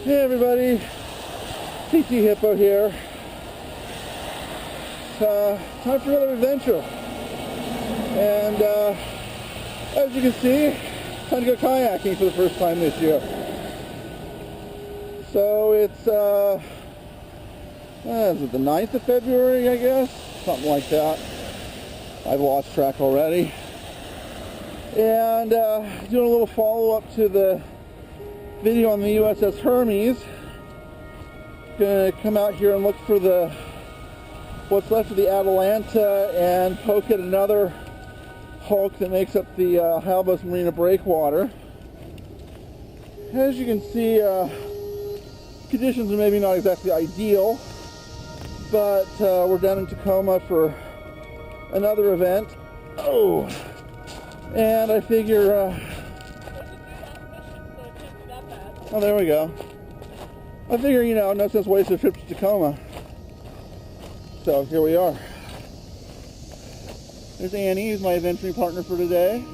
Hey everybody, Tyee Hippo here. Time for another adventure. And as you can see, time to go kayaking for the first time this year. So it's, is it the 9th of February, I guess? Something like that. I've lost track already. And doing a little follow-up to the video on the USS Hermes. Gonna come out here and look for what's left of the Atalanta and poke at another hulk that makes up the Tyee Marina breakwater. As you can see, conditions are maybe not exactly ideal, but we're down in Tacoma for another event. Oh, and I figure oh, there we go. I figure, no sense wasting a trip to Tacoma. So here we are. There's Annie, who's my adventuring partner for today.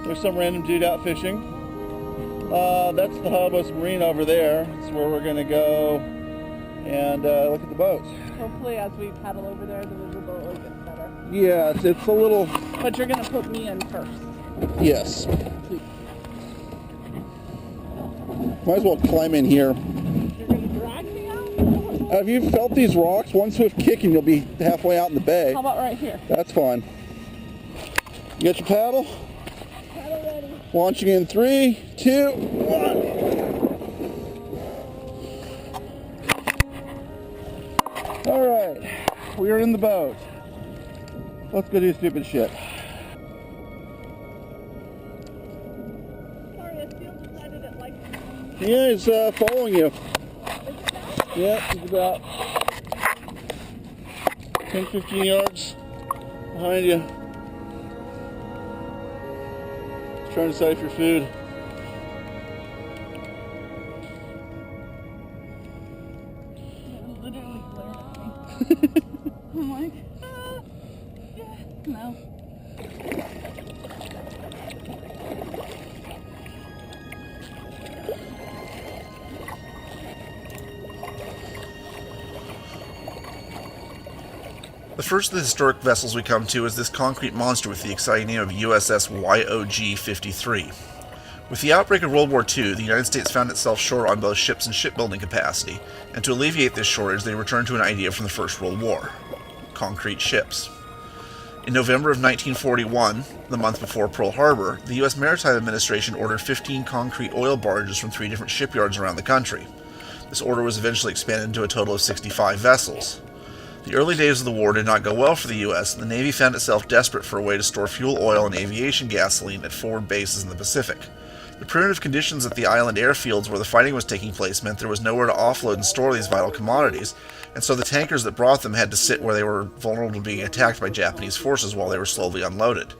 There's some random dude out fishing. That's the Tugboat Marina over there. It's where we're going to go and look at the boats. Hopefully as we paddle over there, the riverboat will get better. Yeah, it's a little... But you're going to put me in first. Yes. Might as well climb in here. You're going to drag me out? Have you felt these rocks? One swift kick and you'll be halfway out in the bay. How about right here? That's fine. You got your paddle? Paddle ready. Launching in 3, 2, 1. Alright, we are in the boat. Let's go do stupid shit. Yeah, he's following you. Yeah, he's about 10-15 yards behind you. He's trying to sight for food. It literally glared at me. I'm like, no. The first of the historic vessels we come to is this concrete monster with the exciting name of USS YOG-53. With the outbreak of World War II, the United States found itself short on both ships and shipbuilding capacity, and to alleviate this shortage they returned to an idea from the First World War: concrete ships. In November of 1941, the month before Pearl Harbor, the U.S. Maritime Administration ordered 15 concrete oil barges from 3 different shipyards around the country. This order was eventually expanded to a total of 65 vessels. The early days of the war did not go well for the U.S., and the Navy found itself desperate for a way to store fuel oil and aviation gasoline at forward bases in the Pacific. The primitive conditions at the island airfields where the fighting was taking place meant there was nowhere to offload and store these vital commodities, and so the tankers that brought them had to sit where they were vulnerable to being attacked by Japanese forces while they were slowly unloaded.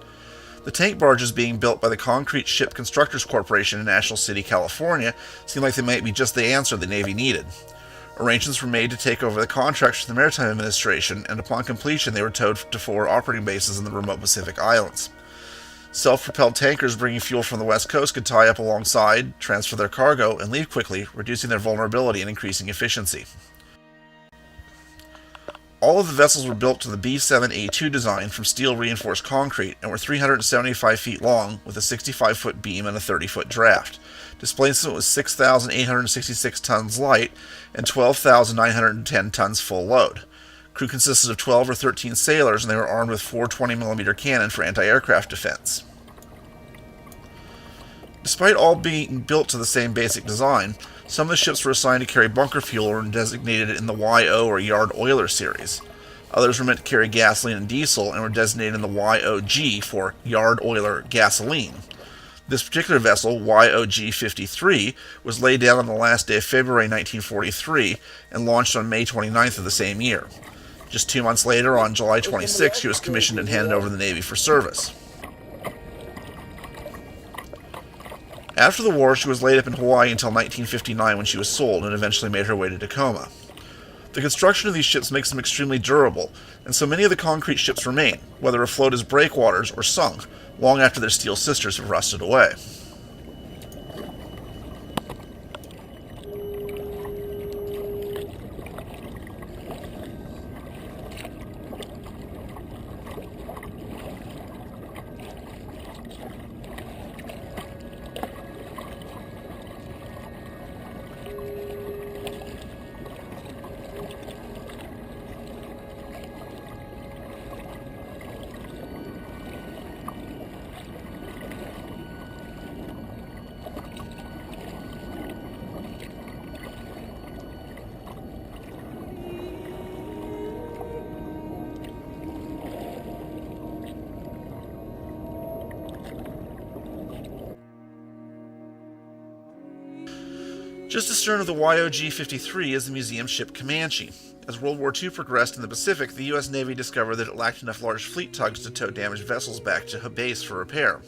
The tank barges being built by the Concrete Ship Constructors Corporation in National City, California, seemed like they might be just the answer the Navy needed. Arrangements were made to take over the contracts from the Maritime Administration, and upon completion they were towed to 4 operating bases in the remote Pacific Islands. Self-propelled tankers bringing fuel from the west coast could tie up alongside, transfer their cargo, and leave quickly, reducing their vulnerability and increasing efficiency. All of the vessels were built to the B-7A2 design from steel-reinforced concrete and were 375 feet long with a 65-foot beam and a 30-foot draft. Displacement was 6,866 tons light and 12,910 tons full load. Crew consisted of 12 or 13 sailors, and they were armed with 4 20mm cannon for anti-aircraft defense. Despite all being built to the same basic design, some of the ships were assigned to carry bunker fuel or designated in the YO or Yard Oiler series. Others were meant to carry gasoline and diesel and were designated in the YOG for Yard Oiler Gasoline. This particular vessel, YOG-53, was laid down on the last day of February 1943 and launched on May 29th of the same year. Just 2 months later, on July 26th, she was commissioned and handed over to the Navy for service. After the war, she was laid up in Hawaii until 1959 when she was sold and eventually made her way to Tacoma. The construction of these ships makes them extremely durable, and so many of the concrete ships remain, whether afloat as breakwaters or sunk, long after their steel sisters have rusted away. Just astern of the YOG-53 is the museum ship Comanche. As World War II progressed in the Pacific, the U.S. Navy discovered that it lacked enough large fleet tugs to tow damaged vessels back to base for repair.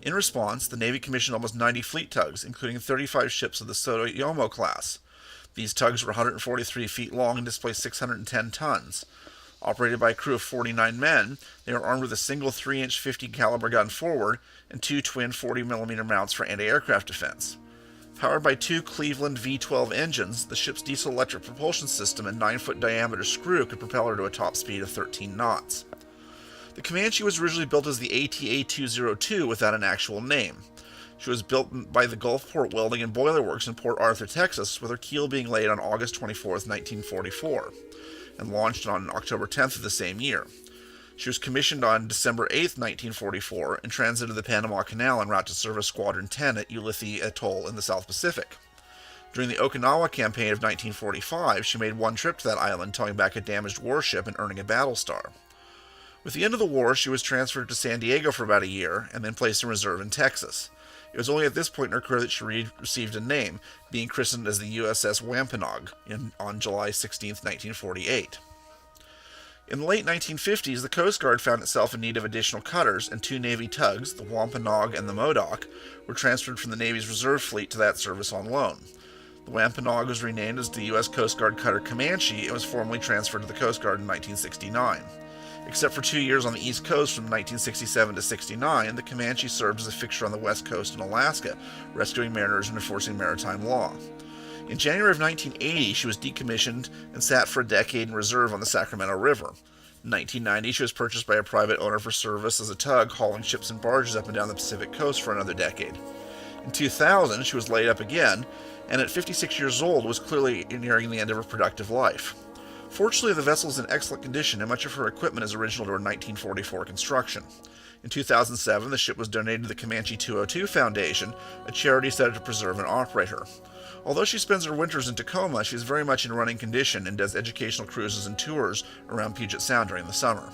In response, the Navy commissioned almost 90 fleet tugs, including 35 ships of the Sotoyomo class. These tugs were 143 feet long and displaced 610 tons. Operated by a crew of 49 men, they are armed with a single 3-inch 50 caliber gun forward and two twin 40mm mounts for anti-aircraft defense. Powered by two Cleveland V12 engines, the ship's diesel-electric propulsion system and 9-foot diameter screw could propel her to a top speed of 13 knots. The Comanche was originally built as the ATA-202 without an actual name. She was built by the Gulfport Welding and Boiler Works in Port Arthur, Texas, with her keel being laid on August 24, 1944, and launched on October 10th of the same year. She was commissioned on December 8, 1944, and transited the Panama Canal en route to service Squadron 10 at Ulithi Atoll in the South Pacific. During the Okinawa campaign of 1945, she made one trip to that island, towing back a damaged warship and earning a battle star. With the end of the war, she was transferred to San Diego for about a year, and then placed in reserve in Texas. It was only at this point in her career that she received a name, being christened as the USS Wampanoag on July 16, 1948. In the late 1950s, the Coast Guard found itself in need of additional cutters, and two Navy tugs, the Wampanoag and the Modoc, were transferred from the Navy's reserve fleet to that service on loan. The Wampanoag was renamed as the U.S. Coast Guard cutter Comanche and was formally transferred to the Coast Guard in 1969. Except for 2 years on the East Coast from 1967 to 69, the Comanche served as a fixture on the West Coast in Alaska, rescuing mariners and enforcing maritime law. In January of 1980, she was decommissioned and sat for a decade in reserve on the Sacramento River. In 1990, she was purchased by a private owner for service as a tug, hauling ships and barges up and down the Pacific coast for another decade. In 2000, she was laid up again, and at 56 years old was clearly nearing the end of her productive life. Fortunately, the vessel is in excellent condition, and much of her equipment is original to her 1944 construction. In 2007, the ship was donated to the Comanche 202 Foundation, a charity set up to preserve and operate her. Although she spends her winters in Tacoma, she is very much in running condition and does educational cruises and tours around Puget Sound during the summer.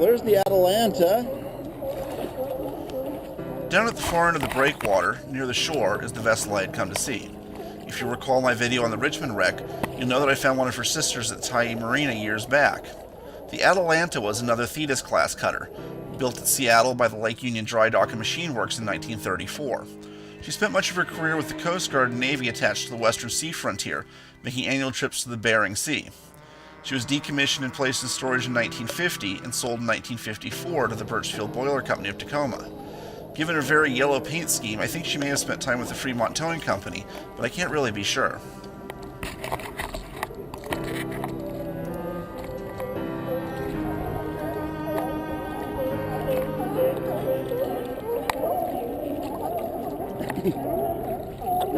There's the Atalanta. Down at the far end of the breakwater, near the shore, is the vessel I had come to see. If you recall my video on the Richmond wreck, you'll know that I found one of her sisters at Tyee Marina years back. The Atalanta was another Thetis-class cutter, built at Seattle by the Lake Union Dry Dock and Machine Works in 1934. She spent much of her career with the Coast Guard and Navy attached to the western sea frontier, making annual trips to the Bering Sea. She was decommissioned and placed in storage in 1950 and sold in 1954 to the Birchfield Boiler Company of Tacoma. Given her very yellow paint scheme, I think she may have spent time with the Fremont Towing Company, but I can't really be sure. They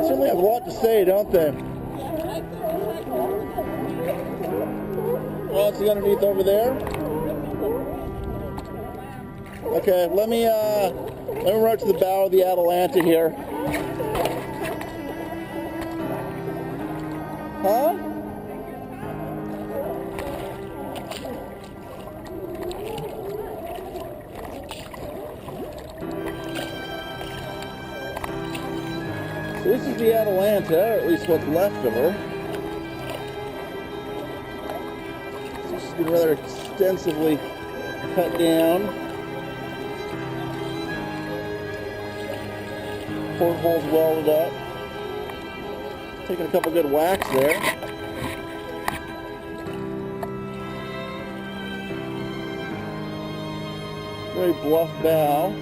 certainly have a lot to say, don't they? What's he underneath over there? Okay, let me run up to the bow of the Atalanta here. Huh? So this is the Atalanta, or at least what's left of her. It's been rather extensively cut down. Portholes welded up. Taking a couple good whacks there. Very bluff bow.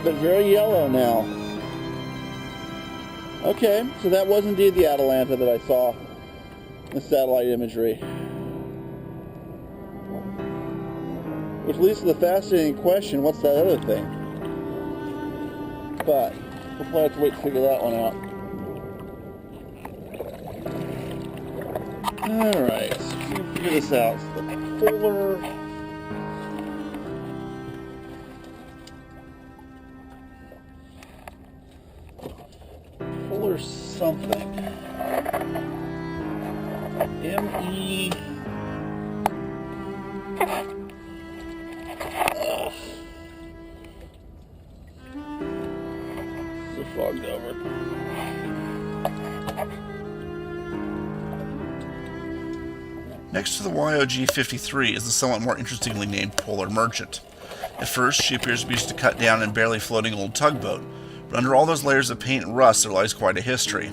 But very yellow now. Okay, so that was indeed the Atalanta that I saw in the satellite imagery. Which leads to the fascinating question, what's that other thing? But we'll probably have to wait to figure that one out. Alright, so let's figure this out. So the polar... Polar something. M-E... Fogged over. Next to the YOG-53 is the somewhat more interestingly named Polar Merchant. At first, she appears to be just a cut down and barely floating old tugboat, but under all those layers of paint and rust there lies quite a history.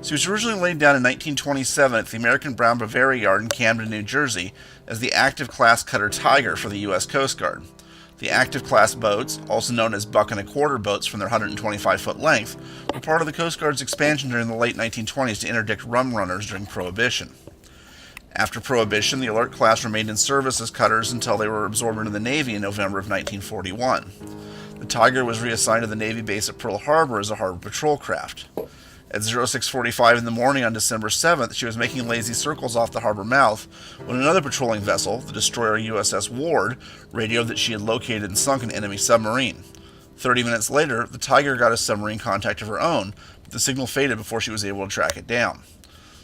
She was originally laid down in 1927 at the American Brown Bavaria Yard in Camden, New Jersey, as the active class cutter Tiger for the U.S. Coast Guard. The active class boats, also known as buck and a quarter boats from their 125-foot length, were part of the Coast Guard's expansion during the late 1920s to interdict rum runners during Prohibition. After Prohibition, the Alert class remained in service as cutters until they were absorbed into the Navy in November of 1941. The Tiger was reassigned to the Navy base at Pearl Harbor as a harbor patrol craft. At 06:45 in the morning on December 7th, she was making lazy circles off the harbor mouth when another patrolling vessel, the destroyer USS Ward, radioed that she had located and sunk an enemy submarine. 30 minutes later, the Tiger got a submarine contact of her own, but the signal faded before she was able to track it down.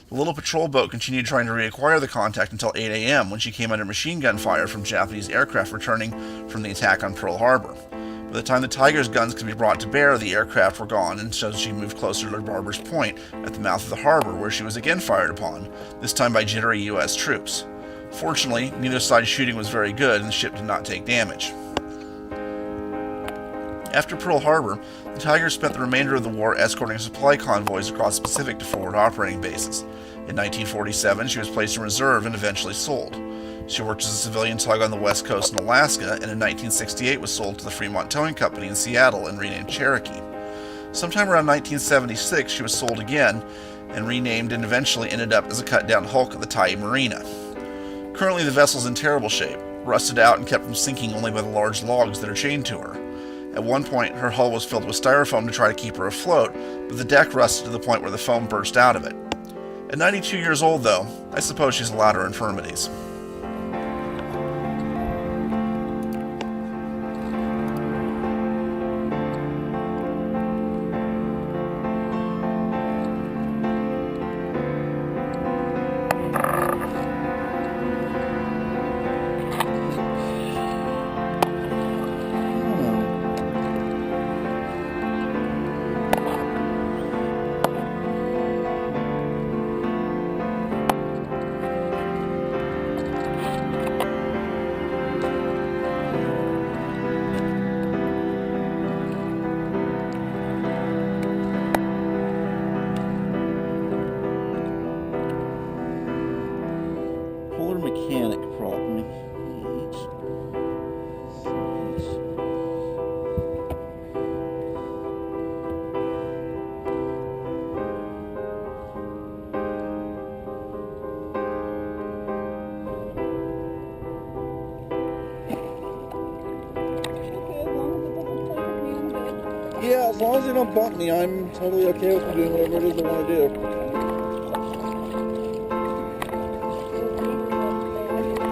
The little patrol boat continued trying to reacquire the contact until 8 a.m. when she came under machine gun fire from Japanese aircraft returning from the attack on Pearl Harbor. By the time the Tiger's guns could be brought to bear, the aircraft were gone, and so she moved closer to Barber's Point at the mouth of the harbor, where she was again fired upon, this time by jittery U.S. troops. Fortunately, neither side's shooting was very good, and the ship did not take damage. After Pearl Harbor, the Tiger spent the remainder of the war escorting supply convoys across the Pacific to forward operating bases. In 1947, she was placed in reserve and eventually sold. She worked as a civilian tug on the west coast in Alaska, and in 1968 was sold to the Fremont Towing Company in Seattle and renamed Cherokee. Sometime around 1976, she was sold again and renamed and eventually ended up as a cut-down hulk at the Tyee Marina. Currently, the vessel's in terrible shape, rusted out and kept from sinking only by the large logs that are chained to her. At one point, her hull was filled with styrofoam to try to keep her afloat, but the deck rusted to the point where the foam burst out of it. At 92 years old, though, I suppose she's allowed her infirmities. Mechanic problem. Yeah, as long as they don't bump me, I'm totally okay with doing whatever it is I want to do.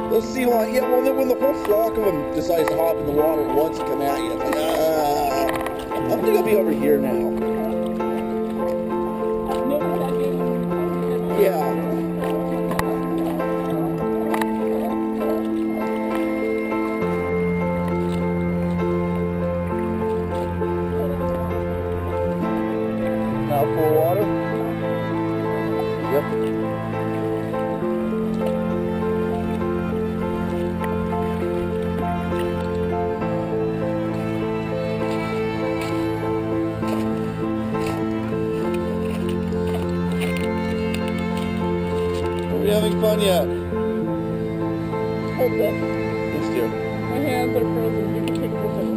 Those sea lions, yeah, well, then when the whole flock of them decides to hop in the water at once and come at you, it's like, I'm gonna be over here now. Yeah. done yet. Hold this. Yes, dear. My hands are frozen. You can take a picture.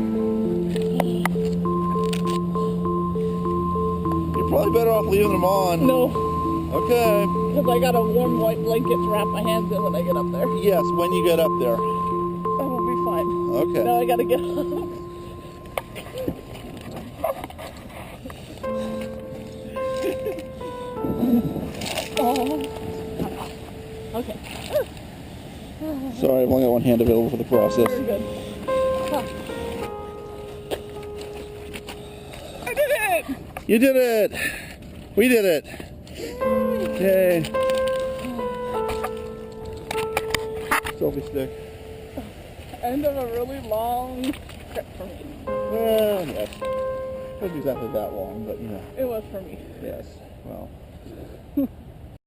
You're probably better off leaving them on. No, Okay. because I got a warm white blanket to wrap my hands in when I get up there. Yes, when you get up there. That will be fine. Okay. Now I gotta get up. Oh. Okay. Sorry, I've only got one hand available for the process. Very good. Huh. I did it! You did it! We did it! Yay! Selfie stick. End of a really long trip for me. Well, yes. It wasn't exactly that long, but you know. It was for me. Yes. Well.